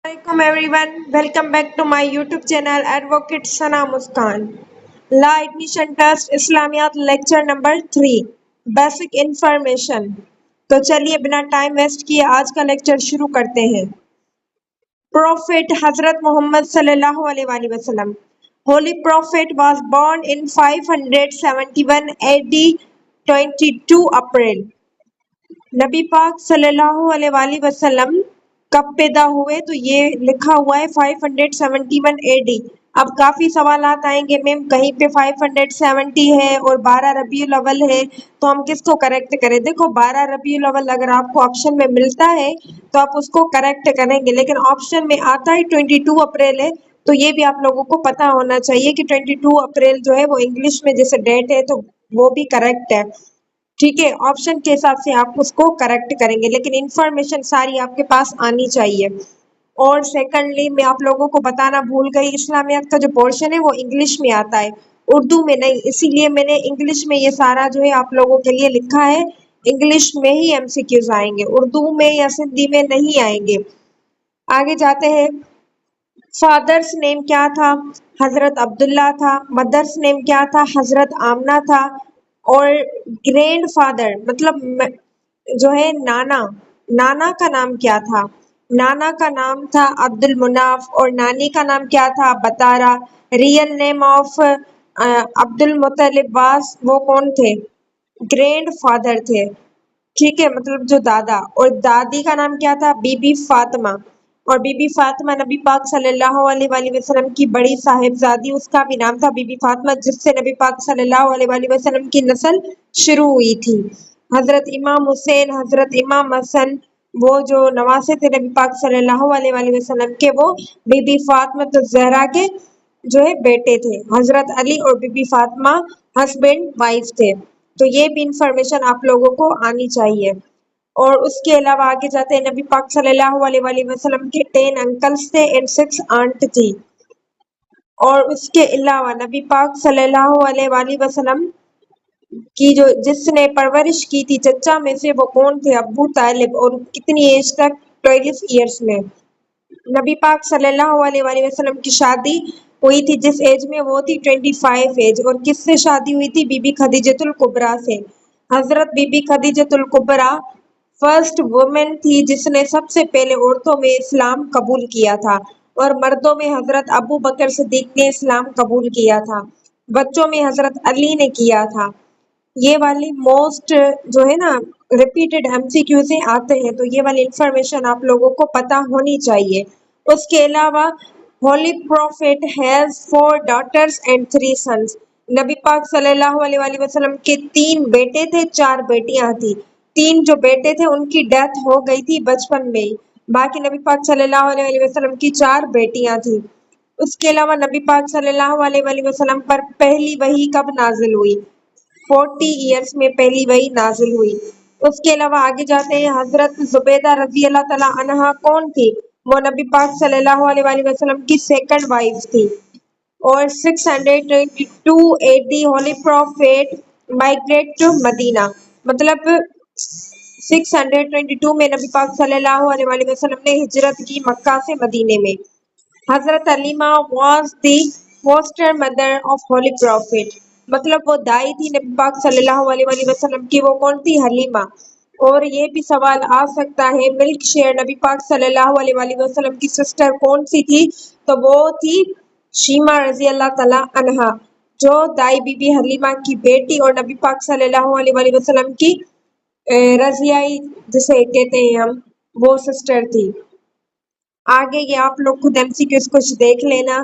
Welcome everyone. Welcome back to my YouTube channel Advocate Sana Muskan. La Admission Test Islamiyat Lecture number 3 Basic Information. तो चलिए बिना time waste किए आज का lecture शुरू करते हैं। Prophet Hazrat Muhammad sallallahu alaihi wasallam. Holy Prophet was born in 571 AD 22 April. नबी पाक सल्लल्लाहु अलैहि वसल्लम कब पैदा हुए? तो ये लिखा हुआ है 571 एडी। अब काफी सवालात आएंगे मैम, कहीं पे 570 है और 12 रबीउल अव्वल है, तो हम किसको करेक्ट करें? देखो 12 रबीउल अव्वल अगर आपको ऑप्शन में मिलता है तो आप उसको करेक्ट करेंगे, लेकिन ऑप्शन में आता है 22 अप्रैल है, तो ये भी आप लोगों को पता होना चाहिए कि 22 अप्रैल जो है वो इंग्लिश में जैसे डेट है तो वो भी करेक्ट है। ठीक है, ऑप्शन के हिसाब से आप उसको करेक्ट करेंगे, लेकिन इंफॉर्मेशन सारी आपके पास आनी चाहिए। और सेकंडली मैं आप लोगों को बताना भूल गई, इस्लामियत का जो पोर्शन है वो इंग्लिश में आता है, उर्दू में नहीं, इसीलिए मैंने इंग्लिश में ये सारा जो है आप लोगों के लिए लिखा है। इंग्लिश में ही एमसीक्यूज आएंगे, उर्दू में या सिंधी में नहीं आएंगे। आगे जाते हैं। फादर्स नेम क्या था? हजरत अब्दुल्ला था। मदर्स नेम क्या था? हजरत आमना था। और ग्रैंड फादर मतलब जो है नाना, नाना का नाम क्या था? नाना का नाम था अब्दुल मुनाफ और नानी का नाम क्या था? बतारा। रियल नेम ऑफ अब्दुल मुतलिबास वो कौन थे? ग्रैंड फादर थे। ठीक है, मतलब जो दादा। और दादी का नाम क्या था? बीबी फातिमा। और बीबी फातिमा नबी पाक सल्लल्लाहु अलैहि वसल्लम की बड़ी साहिबजादी, उसका भी नाम था बीबी फातिमा, जिससे नबी पाक सल्लल्लाहु अलैहि वसल्लम की नस्ल शुरू हुई थी। हजरत इमाम हुसैन, हजरत इमाम हसन, वो जो नवासे थे नबी पाक सल्लल्लाहु अलैहि वसल्लम के, वो बीबी फातिमा तो जहरा के जो है बेटे थे। हजरत अली और बीबी फातिमा हस्बैंड वाइफ थे। तो ये भी इंफॉर्मेशन आप लोगों को आनी चाहिए। और उसके अलावा आगे जाते हैं, नबी पाक सल्लल्लाहु अलैहि वसल्लम के 10 अंकल्स थे एंड 6 आंट थी। और उसके अलावा नबी पाक सल्लल्लाहु अलैहि वसल्लम की जो जिसने परवरिश की थी चचा में से, वो कौन थे? अबू तालिब। और कितनी एज तक? 12 इयर्स में। नबी पाक सल्लल्लाहु अलैहि वसल्लम की शादी हुई थी जिस एज में? वो थी 25 एज। और किससे शादी हुई थी? बीबी खदीजतुल कुबरा से। हजरत बीबी खदीजतुल कुबरा फर्स्ट वुमेन थी जिसने सबसे पहले औरतों में इस्लाम कबूल किया था, और मर्दों में हजरत अबू बकर सिद्दीक ने इस्लाम कबूल किया था, बच्चों में हजरत अली ने किया था। ये वाली मोस्ट जो है ना रिपीटेड एमसीक्यू से आते हैं, तो ये वाली इंफॉर्मेशन आप लोगों को पता होनी चाहिए। उसके अलावा holy prophet has 4 daughters and 3 sons. नबी पाक सल्लल्लाहु अलैहि वसल्लम के 3 बेटे थे, 4 बेटियां थी। 3 जो बेटे थे उनकी डेथ हो गई थी बचपन में ही, बाकी नबी पाक सल्लल्लाहु अलैहि वसल्लम की 4 बेटियां थी। उसके अलावा नबी पाक सल्लल्लाहु अलैहि वसल्लम पर पहली वही कब नाजिल हुई? 40 ईयर्स में पहली वही नाजिल हुई। उसके अलावा आगे जाते हैं, हजरत जुबैदा रजी अल्लाह तआला अन्हा कौन थी? वो नबी पाक सल्लल्लाहु अलैहि वसल्लम की सेकंड वाइफ थी। और 622 AD holy prophet migrate to Medina, मतलब 622 में नबी पाक सल्लल्लाहु अलैहि वसल्लम ने हिजरत की मक्का से मदीने में। हजरत Aleema was the foster mother of holy prophet, मतलब वो दाई थी नबी पाक सल्लल्लाहु अलैहि वसल्लम की, वो कौन थी? हलीमा। और ये भी सवाल आ सकता है, मिल्क शेयर नबी पाक सल्लल्लाहु अलैहि वसल्लम की सिस्टर कौन सी थी? तो वो थी शीमा रजी अल्लाह तआला अन्हा, जो दाई बीबी हलीमा की बेटी और नबी पाक सल्लल्लाहु अलैहि वसल्लम की रजियाई जिसे कहते हैं हम, वो सिस्टर थी। आगे ये आप लोग खुद एमसीक्यूज कुछ देख लेना।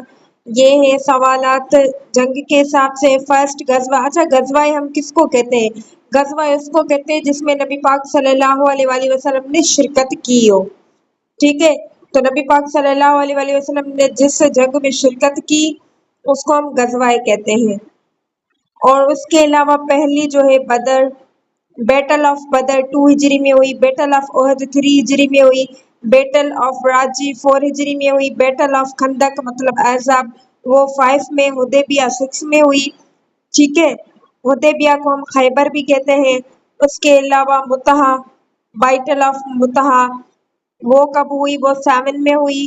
ये है सवालात जंग के हिसाब से। फर्स्ट गजवा, अच्छा गजवा हम किसको कहते हैं? गजवा उसको कहते हैं जिसमें नबी पाक सल्लल्लाहु अलैहि वसल्लम ने शिरकत की हो। ठीक है, तो नबी पाक सल्लल्लाहु अलैहि वसल्लम ने जिस जंग में शिरकत की उसको हम गजवाए कहते हैं। और उसके अलावा पहली जो है बदर, बैटल ऑफ बदर 2 हिजरी में हुई, बैटल ऑफ ओहद 3 हिजरी में हुई, बैटल ऑफ राजी 4 हिजरी में हुई, बैटल ऑफ खंदक मतलब अहज़ाब वो 5 में, हुदैबिया 6 में हुई। ठीक है, हुदैबिया को हम खैबर भी कहते हैं। उसके अलावा मुतहा, बैटल ऑफ मुतहा वो कब हुई? वो 7 में हुई।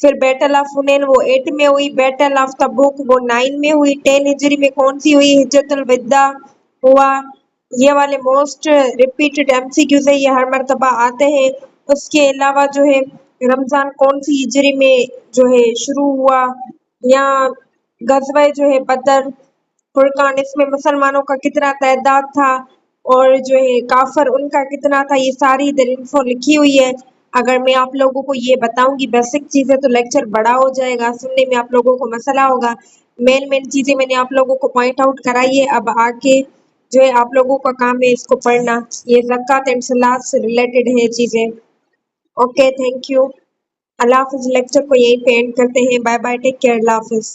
फिर बैटल ऑफ हुनैन वो 8 में हुई, बैटल ऑफ तबूक वो 9 में हुई, 10 हिजरी में कौन सी हुई, हिज्जतुल विदा हुआ। ये वाले मोस्ट रिपीटेड एमसीक्यूज है, ये हर मर्तबा आते हैं। उसके अलावा जो है रमजान कौन सी हिजरी में जो है शुरू हुआ, या गजवा जो है बदर, फुरकान इसमें मुसलमानों का कितना तादाद था, और जो है काफर उनका कितना था, ये सारी इधर इन्फो लिखी हुई है। अगर मैं आप लोगों को ये बताऊंगी बेसिक चीजें तो लेक्चर बड़ा हो जाएगा, सुनने में आप लोगों को मसला होगा। मेन मेन चीजें मैंने आप लोगों को पॉइंट आउट कराई है, अब आके जो है आप लोगों का काम है इसको पढ़ना। ये ज़कात एंड सलात से रिलेटेड है चीजें। Okay, thank you. Allah Hafiz. Lecture को यहीं पे एंड करते हैं। बाय बाय, टेक केयर, अल्लाह हाफिज।